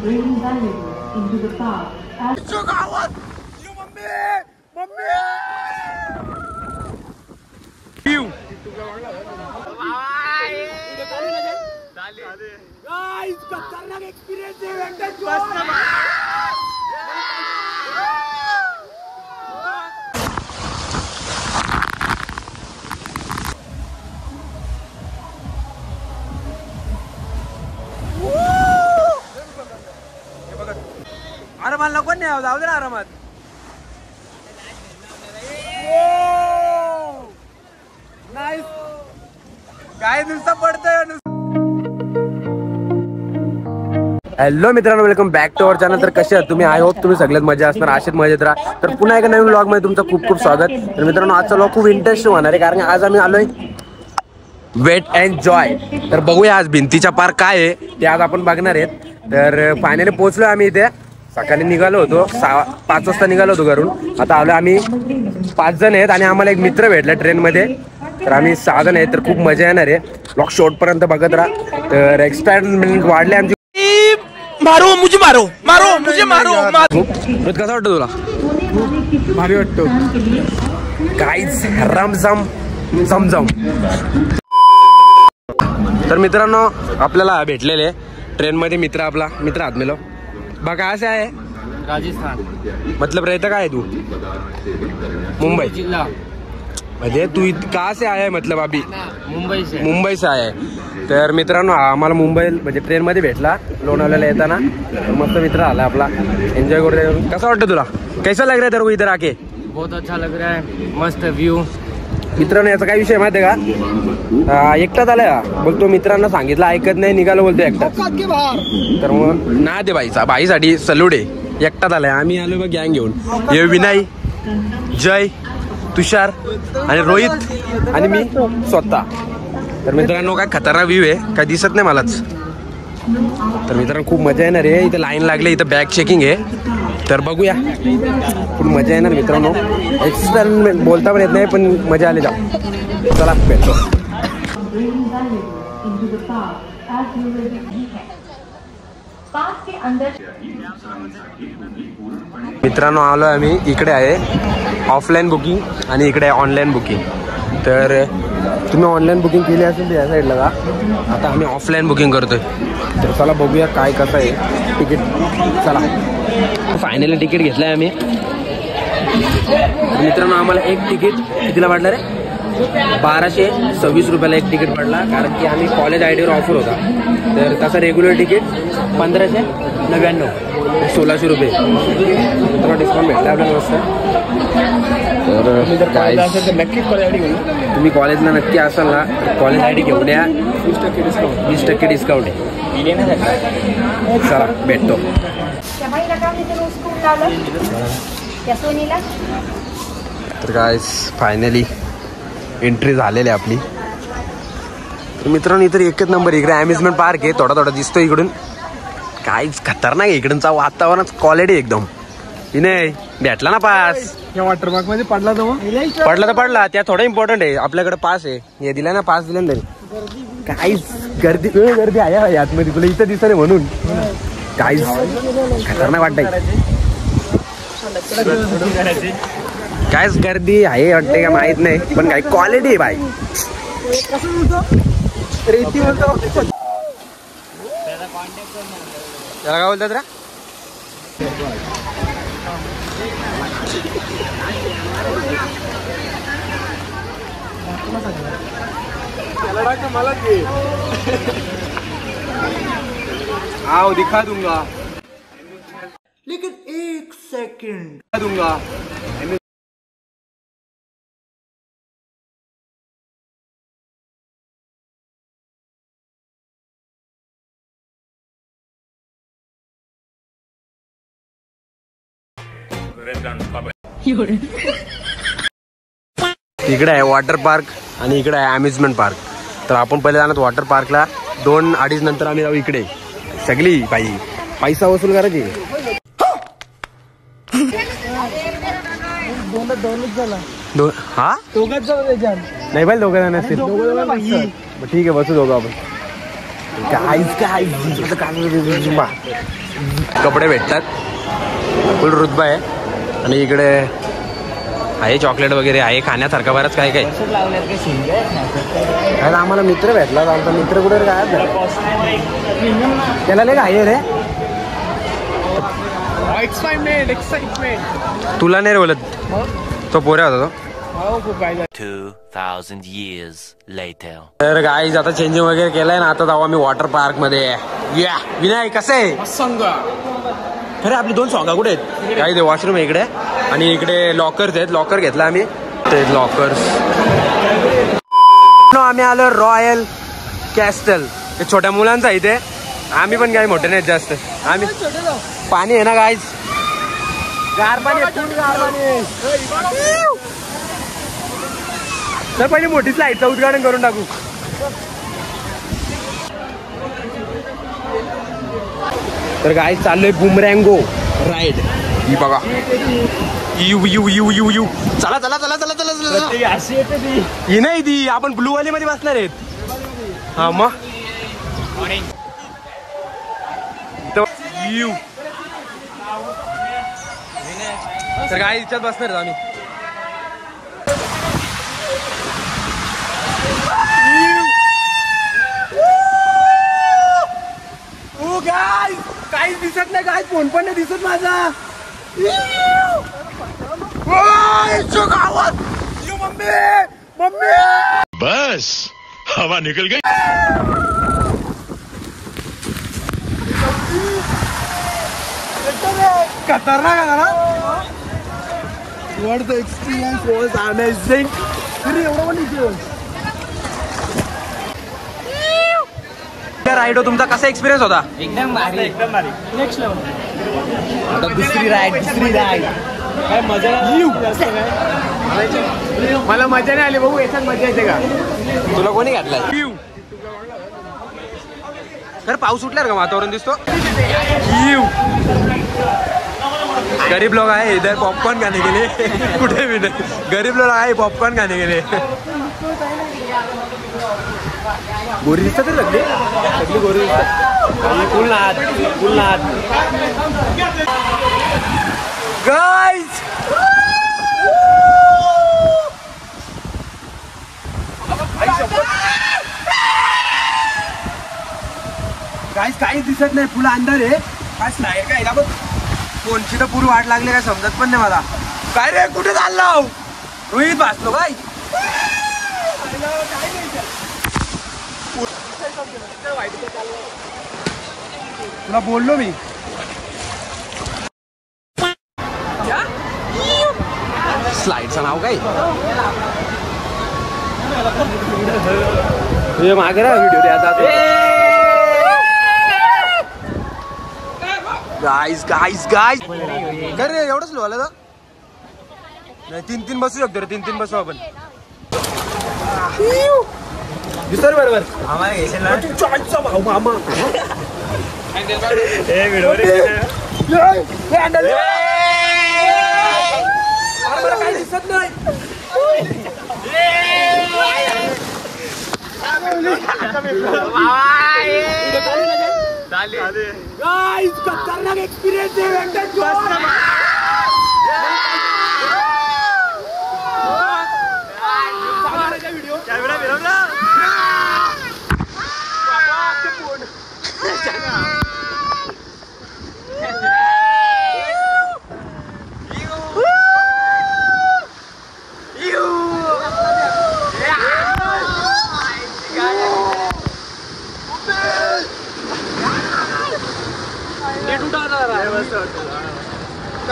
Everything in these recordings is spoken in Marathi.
bringing valuables into the park. आरामात नको नाही जाऊ दे ना आरामात. काय दिवसा पडतंय. हॅलो मित्रांनो, welcome back to our channel. तर कसे आहात तुम्ही? आय होप तुम्ही सगळ्यात मजा असणार, अशाच मजेत राहा. तर पुन्हा एका नवीन व्लॉग मध्ये तुमचं खूप खूप स्वागत. तर मित्रांनो, आजचा व्लॉग खूप इंटरेस्टिंग होणार आहे, कारण आज आम्ही आलोय वेट अँड जॉय. तर बघूया आज भिंतीच्या पार काय आहे ते आज आपण बघणार आहेत. तर फायनली पोहोचलो आम्ही इथे. सकाळी निघालो होतो 5 वाजता निघालो होतो घरून. आता आलो आम्ही 5 जण आहेत आणि आम्हाला एक मित्र भेटला ट्रेनमध्ये. तर आम्ही 6 जण आहेत. तर खूप मजा येणार आहे. व्लॉग शेवटपर्यंत बघत राहा. तर एक्साइटमेंट वाढले आमची. मारो मुझे मारो मारो मुझे मारो. कसा वाटतो तुला? भारी वाटतो. काहीच रमझम झमझम. तर मित्रांनो, आपल्याला भेटलेले ट्रेनमध्ये मित्र. आपला मित्र आत्मेलो बघा असे आहे. राजस्थान मतलब रहता काय तू? मुंबई जिल्हा. म्हणजे तू कहाँ से आया है? मतलब अभी मुंबई से आया है. तर मित्रांनो, आम्हाला मुंबई म्हणजे ट्रेनमध्ये भेटला लोणावळ्याला येताना. मस्त मित्र आला आपला. एन्जॉय करतोय. कसं वाटतं तुला? कैसा लग रहा है तेरे को इधर आके? बहुत अच्छा लग रहा है. मस्त व्यू. मित्रांनो, याचा काय विषय माहिती आहे का? एकटाच आलाय का बोलतो. मित्रांना सांगितलं ऐकत नाही, निघालो बोलतो एकटाच. तर मग ना दे भाईसाठी सलूड आहे. एकटाच आलाय. आम्ही आलो बघ गँग घेऊन. हे विनय, जय, तुषार आणि रोहित आणि मी स्वतः. तर मित्रांनो, काय खतरनाक व्ह्यू आहे, काय दिसत नाही मलाच. तर मित्रांनो, खूप मजा येणार आहे. इथं लाईन लागली, इथं बॅग चेकिंग आहे. तर बघूया, खूप मजा येणार मित्रांनो. एक्सपेरिमेंट बोलता पण येत नाही, पण मजा आली. जाऊ चला भेटतो. मित्रांनो, आलो आम्ही. इकडे आहे ऑफलाईन बुकिंग आणि इकडे आहे ऑनलाईन बुकिंग. तर तुम्ही ऑनलाईन बुकिंग केली असेल तर या साईडला का. आता आम्ही ऑफलाईन बुकिंग करतोय. तर चला बघूया काय कसं आहे तिकीट. चला, फायनली तिकीट घेतलंय आम्ही. मित्रांनो, आम्हाला एक तिकीट कितीला पडलं रे? 1226 रुपयाला एक तिकीट पडला, कारण की आम्ही कॉलेज आय डीवर ऑफर होता. तर तसं रेग्युलर तिकीट 1599, 1600 रुपये. मित्रांनो, डिस्काउंट भेटला आपल्याला मस्त. तर नक्की कॉलेज आयडी घेऊन. तुम्ही कॉलेजला नक्की असाल ना, कॉलेज आय डी घेऊन या. 20% डिस्काउंट आहे. चला भेटतो. तर काय फायनली एंट्री झालेली आपली. तर मित्रांनो, इतर एकच नंबर. इकडे अम्युजमेंट पार्क आहे. थोडा थोडा दिसतो इकडून. काहीच खतरनाक आहे इकडूनचा वातावरणच. क्वालिटी एकदम. नाही भेटला ना पास. या वॉटर पार्क मध्ये पडला तो. पडला तर पडला. त्या थोडं इम्पॉर्टंट आहे. आपल्याकडे पास आहे. हे दिला ना, पास दिला ना तरी. काहीच गर्दी आहे आतमध्ये. तुला इथं दिसत म्हणून काहीच खतरनाक वाटतंय. कायच गर्दी आहे वाटते का माहित नाही, पण काही क्वालिटी आहे बाई. त्याला काय बोलतात रे? आओ दिखा दूंगा, लेकिन 1 सेकंड दूंगा. इकडे आहे वॉटर पार्क आणि इकडे आहे अम्युजमेंट पार्क. तर आपण पहिले जाणार वॉटर पार्कला. 2-2:30 नंतर आम्ही जाऊ इकडे. सगळी बाई पैसा वसूल करायची. हा नाही बाई, दोघं जण असतील. ठीक आहे, बसू दोघं आपण. काय कपडे भेटतात, फुल रुतबा आहे. आणि इकडे आहे चॉकलेट वगैरे आहे, खाण्यासारखं बरंच काय काय. आम्हाला मित्र भेटला, आमचा मित्र कुठे काय त्याला लय आहे रे. तुला नाही रे बोलत, तो पोऱ्या होता तो. 2000 years later. तर गाईज आता चेंजिंग वगैरे केलंय ना, आता जाऊ आम्ही वॉटर पार्क मध्ये. या विनाय कसं आहे खरे आपली 2 सॉंगा कुठे आहेत? काही ते वॉशरूम आहे इकडे आणि इकडे लॉकर्स आहेत. लॉकर घेतला आम्ही, ते लॉकर्स. आम्ही आलो रॉयल कॅस्टल, ते छोट्या मुलांचं आहे इथे. आम्ही पण काही मोठे नाहीत जास्त. आम्ही पाणी आहे ना गाईज, गार पाणी. तर पहिले मोठीच लाईटचं उद्घाटन करून टाकू. तर गाईज चाललोय बुमरँगो राईड. ही बघा, you you you you you. चला चला चला चला चला चला. ही नाही ती, आपण ब्लू वाली मध्ये बसणार आहेत. हा मग यू. तर गाईज इच्छाच बसणार आहेत आम्ही. काहीच दिसत नाही, काय फोन पण नाही दिसत माझा. मम्मी मम्मी बस हवा निकल गई. खतरनाक आहे ना. What the experience was amazing. एवढं पण राईड हो तुमचा कसा एक्सपिरियन्स होता? एकदम भारी, एकदम भारी. Next level. आता दुसरी राईड काय मजा मला मजा नाही आली भाऊ. याच्यात मजा येते का? तुला कोणी घातलाय? तर पाऊस सुटल्यावर का वातावरण दिसतो. गरीब लोग आहे इधर पॉपकॉर्न खाने के लिए. कुठे भी नाही, गरीब लोग आहे पॉपकॉर्न खाने के लिए. गोरी दिसतात रे सगळी, सगळी गोरी दिसतात. फुल नाद फुल नाद. गाईज गाईज काहीच दिसत नाही, फुल अंधार आहे. काय स्लाईड काय बघ, कोणची तर पूर वाट लागली काय समजत पण नाही मला. काय रे कुठे चाललो? रोहित भासलो काय? तुला बोललो मी. स्लाइडचं नाव काय? तुझ्या मागे ना व्हिडिओ द्यायचा. गाईज गाईज गाईज काय रे एवढंच लो आलं तर नाही. 3-3 बसू शकतो रे, 3-3 बसू आपण. विसर बरोबर भाऊ मामा. काय दिसत नाही. खतरनाक एक्सपिरियन्स आहे. कॅमेरा फिरवला.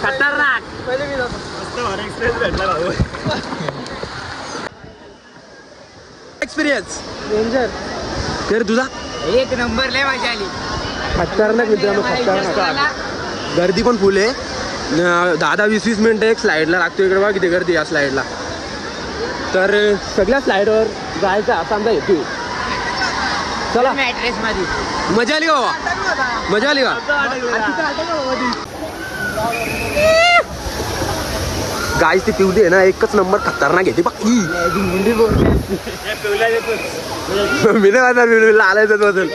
खतरनाक. पहिले मी एक्सपिरियन्स डेंजर. तर तुझा एक नंबर लय मजा आली. खतरनाक मित्रांनो, खतरनाक. गर्दी पण फुल आहे. 10-20 मिनिटं एक स्लाइडला लागतो. इकडे बघा किती गर्दी या स्लाइडला. तर सगळ्या स्लाइडवर जायचं असा आमचा हेतू. चला ऍड्रेस मध्ये मजा आली का? मजा आली का? गाईस ती पिवली आहे ना, एकच नंबर खतरनाक येते. मी नाही म्हणणार आलायच बदल.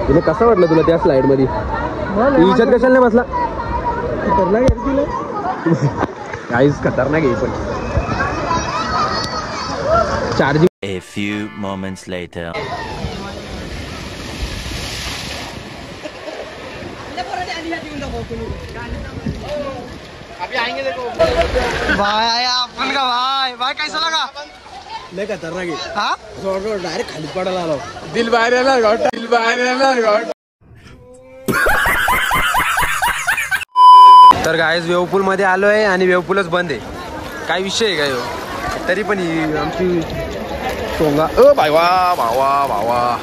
तुला कसं वाटलं तुला त्या स्लाइड मध्ये हिच्यात कशाला नाही बसला खतरनाक आहे तुला काहीच खतरनाक आहे पण charging A few moments later. अभी आएंगे देखो भाई आया अपन का भाई कैसा लगा लय खतरनाक आहे हाँ डायरेक्ट खाली पडायला आलो दिल बाहेर येणार गावठा दिल बाहेर येणार गावठा तर गायस वेवपूल मध्ये आलोय आणि वेवपूलच बंद आहे काय विषय आहे काय तरी पण ही आमची सोंगा भावा भावा भावा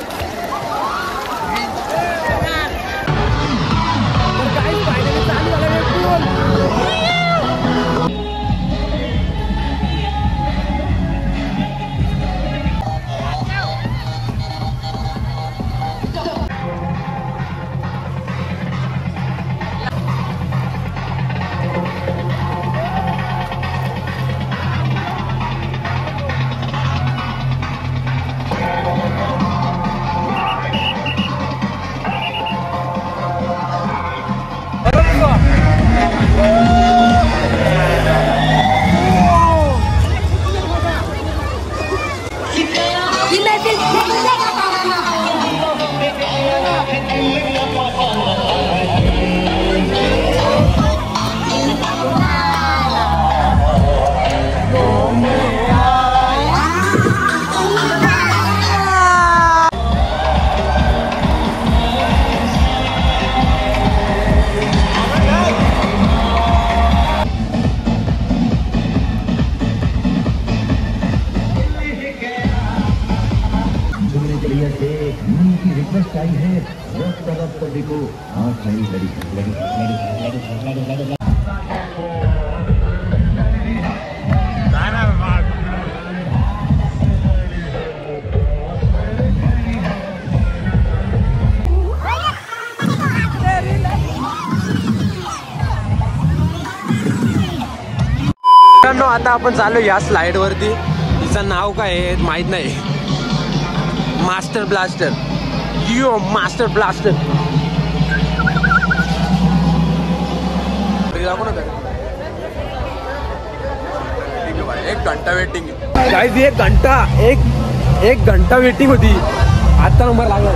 आता आपण चाललो या स्लाइड वरती तिचं नाव काय आहे माहित नाही मास्टर ब्लास्टर यो मास्टर ब्लास्टर एक घंटा वेटिंग गाइस एक घंटा वेटिंग होती आता नंबर लागला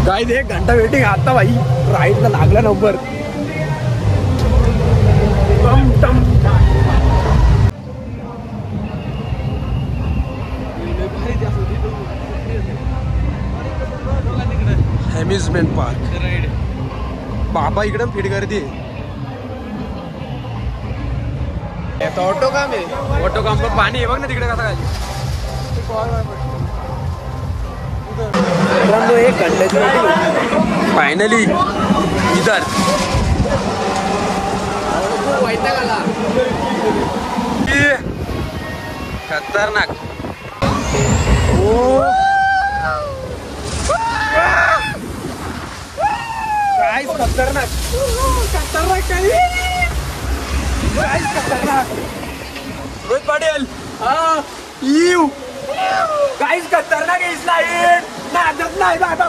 गाइस एक घंटा वेटिंग आता भाई राईटला लागला नंबर अम्युजमेंट पार्क बाबा इकडे फिट गर्दी ऑटो काम आहे ऑटो काम पण पाणी आहे बघ ना तिकडे कसा काय एक घंट्याची फायनली इधर खतरनाक खतरनाक रोहित पाटील काहीच खतरनाक आहे स्लाइड नाचत नाही दादा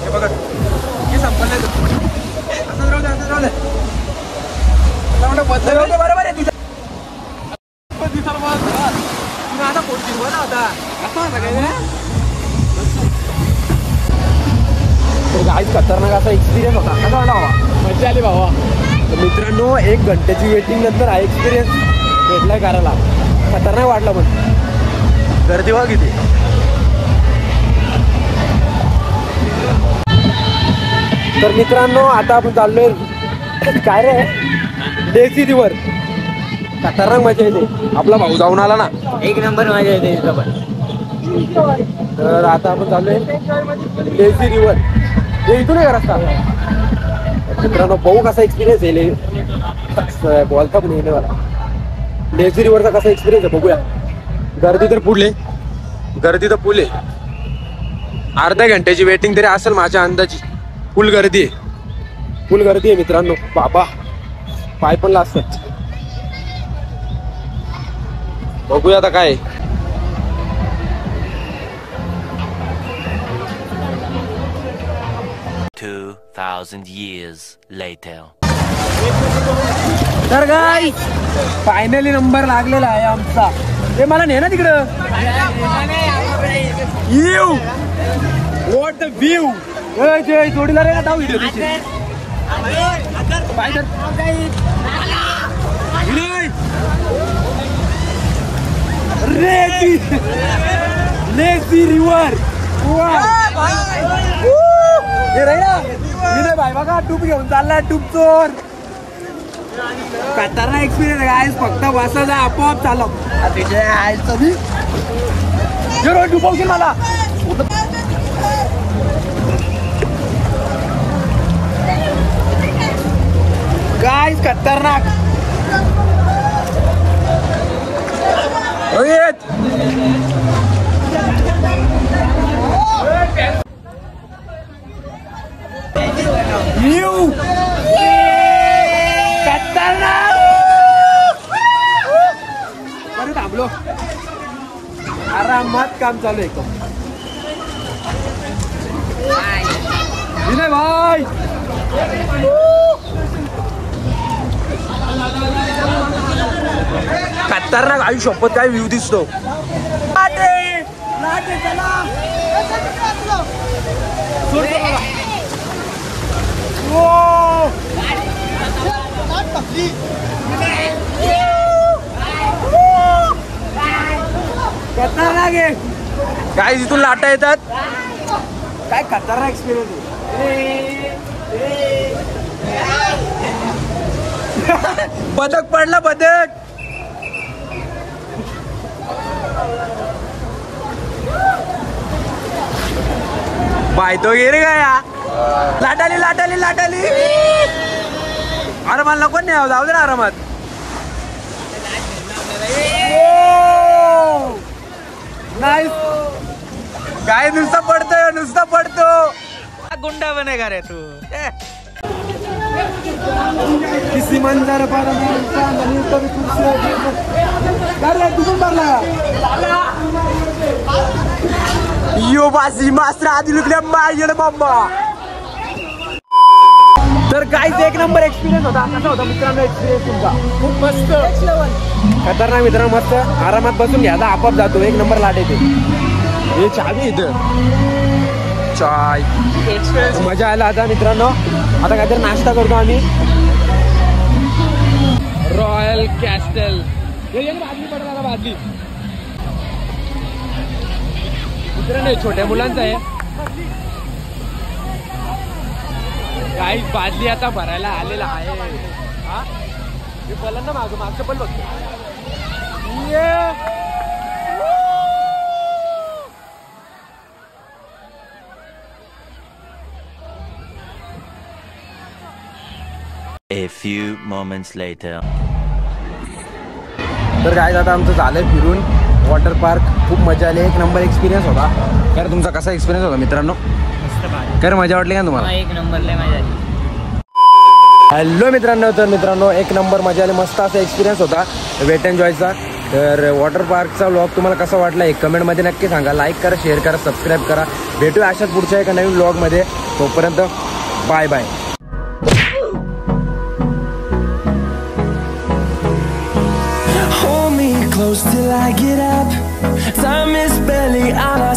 हे बघा हे संपलं असं राहू दे बरोबर आहे तुझ्या आता पोट ना आता गाईच खतरनाक असा एक्सपिरियन्स होता कसा वाटला बाबा मजा आली बाबा तर मित्रांनो 1 घंट्याची वेटिंग नंतर हा एक्सपिरियन्स भेटलाय करायला खतरनाक वाटला पण गर्दी बघ किती तर मित्रांनो आता आपण चाललोय काय रे देसी रिवर खतरनाक मजा येते आपला भाऊ जाऊन आला ना एक नंबर मजा येते इथं पण तर आता आपण चाललोय देसी रिवर हे इथून आहे रस्ता मित्रांनो भाऊ कसा एक्सपिरियन्स येईल बोलता पण येईल मला देसी रिवरचा कसा एक्सपिरियन्स आहे बघूया गर्दी तर पुढे अर्ध्या घंट्याची वेटिंग तरी असेल माझ्या अंदाजी फुल गर्दी आहे फुल गर्दी आहे मित्रांनो. बाबा पाय पण लागतात. बघूया आता काय. 2000 years later. तर गाय फायनली नंबर लागलेला आहे आमचा. ते मला ने ना तिकडं. What the view. जय जोडीला रे दाव व्हिडिओ लेझी रिव्हर. भाई बघा टूप घेऊन चाललाय. टूप चोर. खतरनाक एक्सपिरियन्स आहे. फक्त बसायचा आपोआप चालव. डुबवशील मला. काय खतरनाक. थांबलो. आरामात काम चालू आहे. विनय भाई खतरनाक. आई शपथ काय व्ह्यू दिसतो. खतरनाक आहे. काय तिथून लाटा येतात. काय खतरनाक एक्सपिरियन्स आहे. बदक पडला. बदक बाय तो गे रे गया. लाटाली लाटाली लाटाली. अरे मला कोण नाही जाऊ दे ना आरामात. नाईस. काय नुसता पडतोय. नुसता पडतो. गुंडा बनेगा रे तू. किसी मंजर पर यो बासी मास्टर आधी लुकल्या मार बाबा. तर काहीच एक नंबर एक्सपिरियन्स होता. कसा होता मित्रांनो एक्सपिरियन्स तुमचा. खूप मस्त. खतरनाक मित्रांनो. मस्त आरामात बसून घ्या. आपोआप जातो. एक नंबर लाट येते. हे चावी इथं चाय. मजा आला आता मित्रांनो. आता काहीतरी नाश्ता करतो आम्ही. Royal castle. बादली पडला बादली. मित्रांनो छोट्या मुलांचं आहे. काही बादली आता भरायला आलेला आहे. मी बोला ना मागचं पण बघतो. A few moments later. तर काय आता आमचं झालंय फिरून. वॉटर पार्क खूप मजा आली. एक नंबर एक्सपिरियन्स होता. काय तुमचा कसा एक्सपिरियन्स होता मित्रांनो. काय मजा वाटली का तुम्हाला. एक नंबर लय मजा आली. हॅलो मित्रांनो. तर मित्रांनो एक नंबर मजा आली. मस्त असा एक्सपिरियन्स होता वेट एन्ड जॉयचा. तर वॉटर पार्कचा व्लॉग तुम्हाला कसा वाटला एक कमेंटमध्ये नक्की सांगा. लाईक करा, शेअर करा, सबस्क्राईब करा. भेटूया अशाच पुढच्या एका नवीन व्लॉगमध्ये. तोपर्यंत bye bye. Hold me close till I get up. Time is barely on our